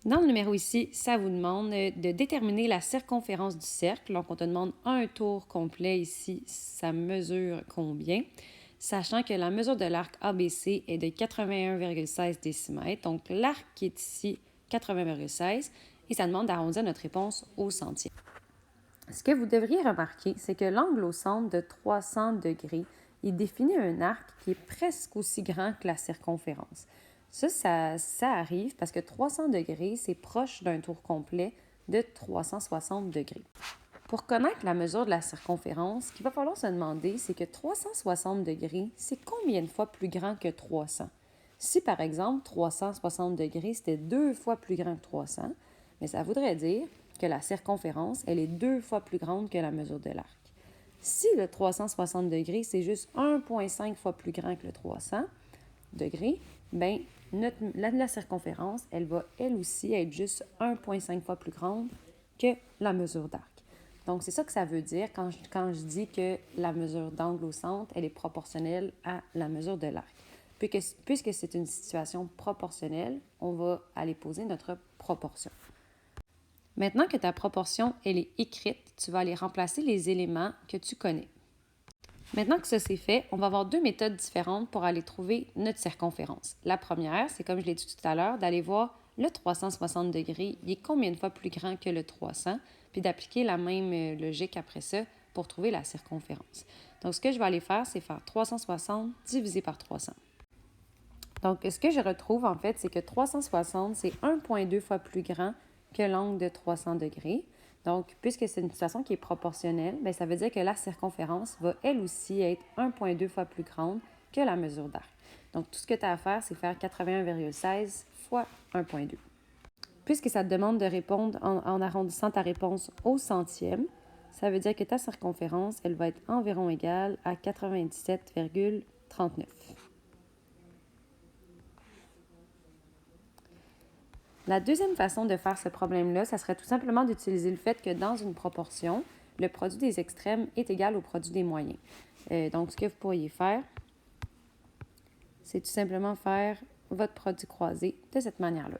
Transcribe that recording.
Dans le numéro ici, ça vous demande de déterminer la circonférence du cercle. Donc, on te demande un tour complet ici, ça mesure combien? Sachant que la mesure de l'arc ABC est de 81,16 décimètres. Donc, l'arc qui est ici, 80,16, et ça demande d'arrondir notre réponse au centième. Ce que vous devriez remarquer, c'est que l'angle au centre de 300 degrés, il définit un arc qui est presque aussi grand que la circonférence. Ça arrive parce que 300 degrés, c'est proche d'un tour complet de 360 degrés. Pour connaître la mesure de la circonférence, ce qu'il va falloir se demander, c'est que 360 degrés, c'est combien de fois plus grand que 300? Si, par exemple, 360 degrés, c'était 2 fois plus grand que 300, mais ça voudrait dire que la circonférence, elle est 2 fois plus grande que la mesure de l'arc. Si le 360 degrés, c'est juste 1,5 fois plus grand que le 300 degrés, bien, la circonférence, elle va elle aussi être juste 1,5 fois plus grande que la mesure d'arc. Donc, c'est ça que ça veut dire quand je dis que la mesure d'angle au centre, elle est proportionnelle à la mesure de l'arc. Puisque c'est une situation proportionnelle, on va aller poser notre proportion. Maintenant que ta proportion elle est écrite, tu vas aller remplacer les éléments que tu connais. Maintenant que ça c'est fait, on va avoir deux méthodes différentes pour aller trouver notre circonférence. La première, c'est comme je l'ai dit tout à l'heure, d'aller voir le 360 degrés, il est combien de fois plus grand que le 300, puis d'appliquer la même logique après ça pour trouver la circonférence. Donc, ce que je vais aller faire, c'est faire 360 divisé par 300. Donc, ce que je retrouve, en fait, c'est que 360, c'est 1,2 fois plus grand que l'angle de 300 degrés. Donc, puisque c'est une situation qui est proportionnelle, bien, ça veut dire que la circonférence va, elle aussi, être 1,2 fois plus grande que la mesure d'arc. Donc, tout ce que tu as à faire, c'est faire 81,16 fois 1,2. Puisque ça te demande de répondre en arrondissant ta réponse au centième, ça veut dire que ta circonférence, elle va être environ égale à 97,39. La deuxième façon de faire ce problème-là, ça serait tout simplement d'utiliser le fait que dans une proportion, le produit des extrêmes est égal au produit des moyens. Donc, ce que vous pourriez faire, c'est tout simplement faire votre produit croisé de cette manière-là.